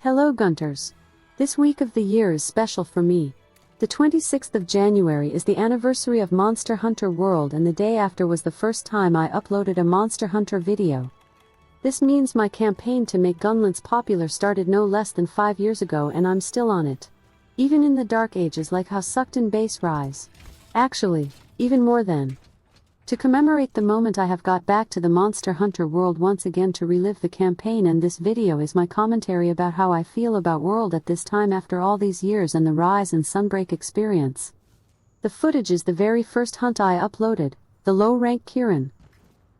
Hello Gunters. This week of the year is special for me. The 26th of January is the anniversary of Monster Hunter World, and the day after was the first time I uploaded a Monster Hunter video. This means my campaign to make Gunlance popular started no less than 5 years ago, and I'm still on it. Even in the dark ages, like how sucked in base rise. Actually, even more than. To commemorate the moment, I have got back to the Monster Hunter World once again to relive the campaign, and this video is my commentary about how I feel about World at this time after all these years and the Rise and Sunbreak experience. The footage is the very first hunt I uploaded, the low-rank Kirin.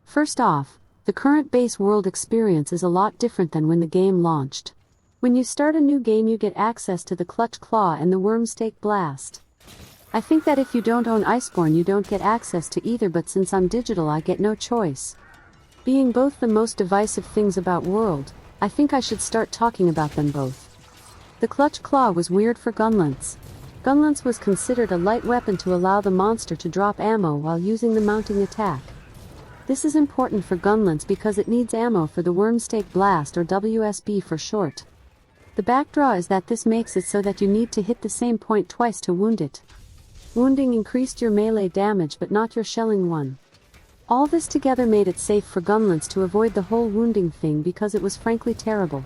First off, the current base World experience is a lot different than when the game launched. When you start a new game, you get access to the Clutch Claw and the Wormstake Blast. I think that if you don't own Iceborne, you don't get access to either, but since I'm digital, I get no choice. Being both the most divisive things about World, I think I should start talking about them both. The Clutch Claw was weird for Gunlance. Gunlance was considered a light weapon to allow the monster to drop ammo while using the mounting attack. This is important for Gunlance because it needs ammo for the Wormstake Blast, or WSB for short. The backdraw is that this makes it so that you need to hit the same point twice to wound it. Wounding increased your melee damage but not your shelling one. All this together made it safe for Gunlance to avoid the whole wounding thing because it was frankly terrible.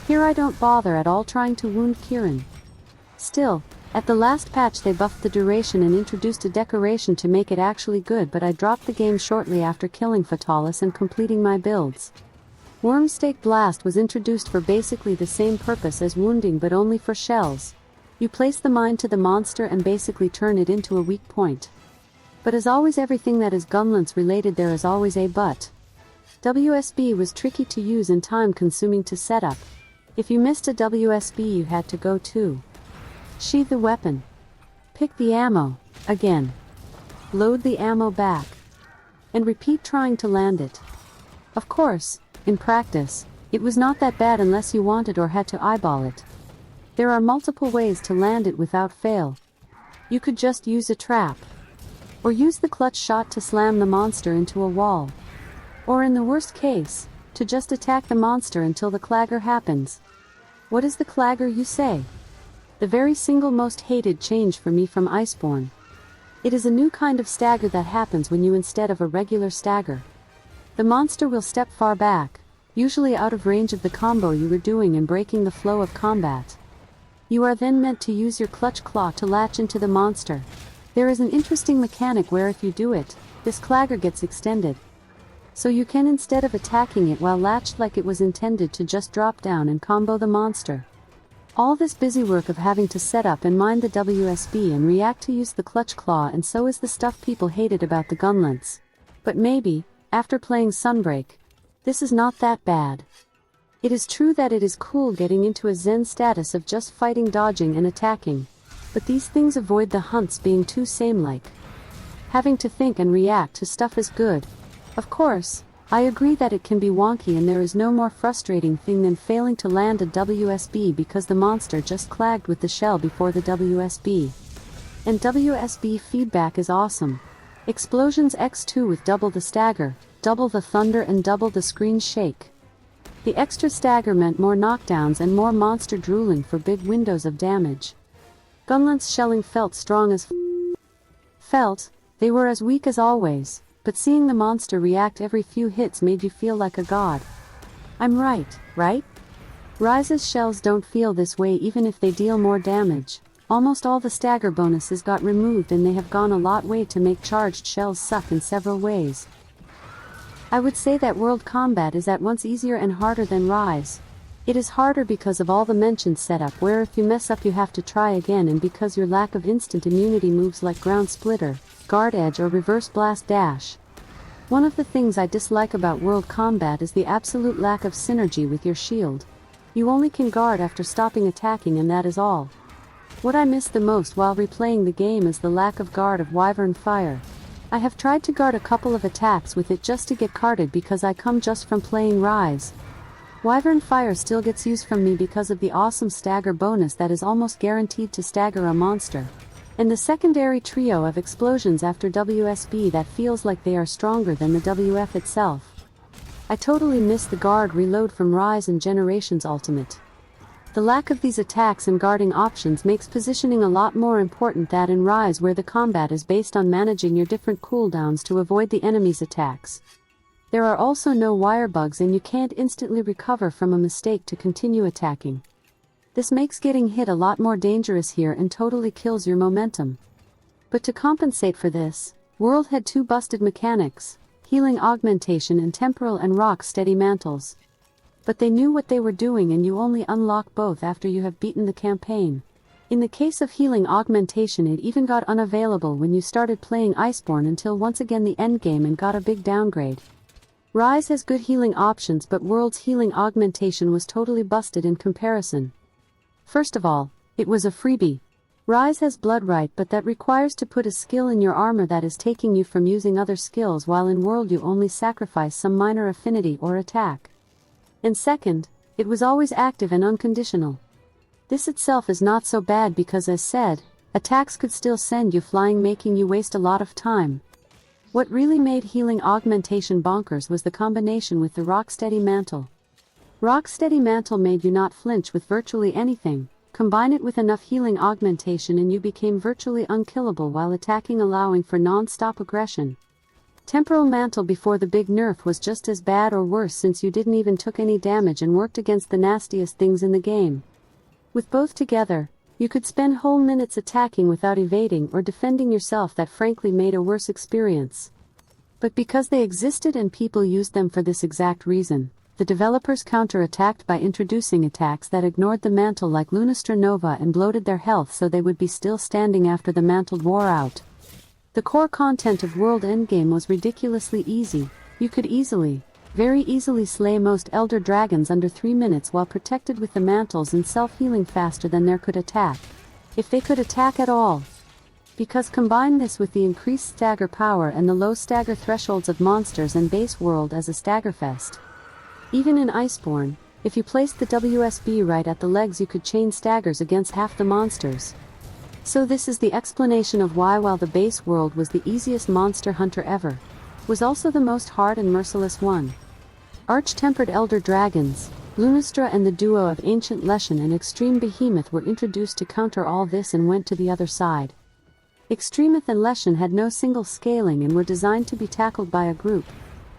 Here I don't bother at all trying to wound Kirin. Still, at the last patch they buffed the duration and introduced a decoration to make it actually good, but I dropped the game shortly after killing Fatalis and completing my builds. Wormstake Blast was introduced for basically the same purpose as wounding, but only for shells. You place the mine to the monster and basically turn it into a weak point. But as always, everything that is Gunlance related, there is always a but. WSB was tricky to use and time consuming to set up. If you missed a WSB, you had to go to sheath the weapon, pick the ammo, again, load the ammo back, and repeat trying to land it. Of course, in practice, it was not that bad unless you wanted or had to eyeball it. There are multiple ways to land it without fail. You could just use a trap, or use the clutch shot to slam the monster into a wall, or in the worst case, to just attack the monster until the clagger happens. What is the clagger, you say? The very single most hated change for me from Iceborne. It is a new kind of stagger that happens when you, instead of a regular stagger, the monster will step far back, usually out of range of the combo you were doing and breaking the flow of combat. You are then meant to use your Clutch Claw to latch into the monster. There is an interesting mechanic where if you do it, this clagger gets extended. So you can, instead of attacking it while latched like it was intended, to just drop down and combo the monster. All this busy work of having to set up and mine the WSB and react to use the Clutch Claw, and so is the stuff people hated about the Gunlance. But maybe, after playing Sunbreak, this is not that bad. It is true that it is cool getting into a zen status of just fighting, dodging and attacking, but these things avoid the hunts being too same-like. Having to think and react to stuff is good. Of course, I agree that it can be wonky, and there is no more frustrating thing than failing to land a WSB because the monster just clagged with the shell before the WSB. And WSB feedback is awesome. Explosions x2 with double the stagger, double the thunder and double the screen shake. The extra stagger meant more knockdowns and more monster drooling for big windows of damage. Gunlance shelling felt strong as felt, they were as weak as always, but seeing the monster react every few hits made you feel like a god. I'm right? Rise's shells don't feel this way even if they deal more damage. Almost all the stagger bonuses got removed, and they have gone a lot way to make charged shells suck in several ways. I would say that World Combat is at once easier and harder than Rise. It is harder because of all the mentioned setup, where if you mess up you have to try again, and because your lack of instant immunity moves like Ground Splitter, Guard Edge or Reverse Blast Dash. One of the things I dislike about World Combat is the absolute lack of synergy with your shield. You only can guard after stopping attacking, and that is all. What I miss the most while replaying the game is the lack of guard of Wyvern Fire. I have tried to guard a couple of attacks with it just to get carded because I come just from playing Rise. Wyvern Fire still gets used from me because of the awesome stagger bonus that is almost guaranteed to stagger a monster, and the secondary trio of explosions after WSB that feels like they are stronger than the WF itself. I totally miss the guard reload from Rise and Generations Ultimate. The lack of these attacks and guarding options makes positioning a lot more important than in Rise, where the combat is based on managing your different cooldowns to avoid the enemy's attacks. There are also no wire bugs and you can't instantly recover from a mistake to continue attacking. This makes getting hit a lot more dangerous here and totally kills your momentum. But to compensate for this, World had two busted mechanics: healing augmentation and temporal and rock steady mantles. But they knew what they were doing, and you only unlock both after you have beaten the campaign. In the case of healing augmentation, it even got unavailable when you started playing Iceborne until once again the endgame and got a big downgrade. Rise has good healing options, but World's healing augmentation was totally busted in comparison. First of all, it was a freebie. Rise has blood right, but that requires to put a skill in your armor that is taking you from using other skills, while in World you only sacrifice some minor affinity or attack. And second, it was always active and unconditional. This itself is not so bad because, as said, attacks could still send you flying, making you waste a lot of time. What really made healing augmentation bonkers was the combination with the Rocksteady Mantle. Rocksteady Mantle made you not flinch with virtually anything. Combine it with enough healing augmentation and you became virtually unkillable while attacking, allowing for non-stop aggression. Temporal Mantle before the big nerf was just as bad or worse, since you didn't even took any damage and worked against the nastiest things in the game. With both together, you could spend whole minutes attacking without evading or defending yourself. That frankly made a worse experience. But because they existed and people used them for this exact reason, the developers counter-attacked by introducing attacks that ignored the mantle, like Lunastra Nova, and bloated their health so they would be still standing after the mantle wore out. The core content of World Endgame was ridiculously easy. You could very easily slay most Elder Dragons under 3 minutes while protected with the mantles and self-healing faster than they could attack. If they could attack at all. Because combine this with the increased stagger power and the low stagger thresholds of monsters and base World as a staggerfest. Even in Iceborne, if you placed the WSB right at the legs, you could chain staggers against half the monsters. So this is the explanation of why, while the base World was the easiest monster hunter ever, was also the most hard and merciless one. Arch-tempered Elder Dragons, Lunastra and the duo of Ancient Leshen and Extreme Behemoth were introduced to counter all this and went to the other side. Extremoth and Leshen had no single scaling and were designed to be tackled by a group.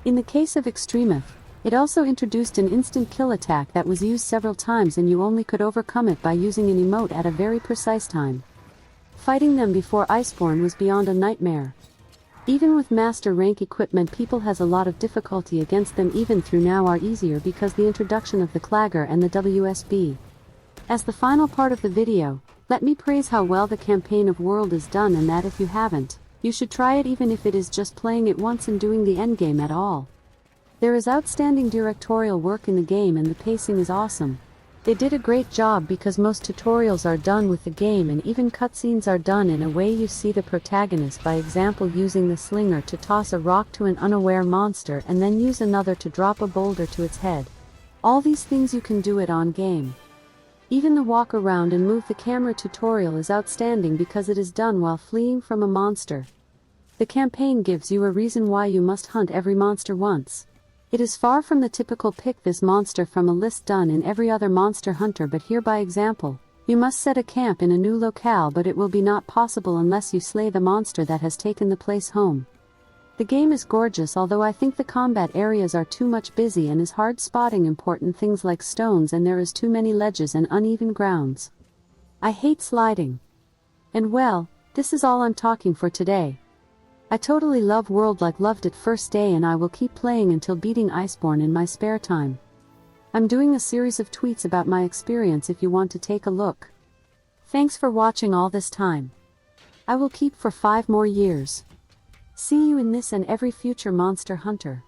In the case of Extremoth, it also introduced an instant kill attack that was used several times, and you only could overcome it by using an emote at a very precise time. Fighting them before Iceborne was beyond a nightmare. Even with master rank equipment, people has a lot of difficulty against them. Even through now are easier because the introduction of the Clagger and the WSB. As the final part of the video, let me praise how well the campaign of World is done, and that if you haven't, you should try it, even if it is just playing it once and doing the endgame at all. There is outstanding directorial work in the game and the pacing is awesome. They did a great job because most tutorials are done with the game, and even cutscenes are done in a way you see the protagonist, by example using the slinger to toss a rock to an unaware monster and then use another to drop a boulder to its head. All these things you can do it on game. Even the walk around and move the camera tutorial is outstanding because it is done while fleeing from a monster. The campaign gives you a reason why you must hunt every monster once. It is far from the typical pick this monster from a list done in every other Monster Hunter, but here by example, you must set a camp in a new locale, but it will be not possible unless you slay the monster that has taken the place home. The game is gorgeous, although I think the combat areas are too much busy and is hard spotting important things like stones, and there is too many ledges and uneven grounds. I hate sliding. And well, this is all I'm talking for today. I totally love World like loved it first day, and I will keep playing until beating Iceborne in my spare time. I'm doing a series of tweets about my experience if you want to take a look. Thanks for watching all this time. I will keep for 5 more years. See you in this and every future Monster Hunter.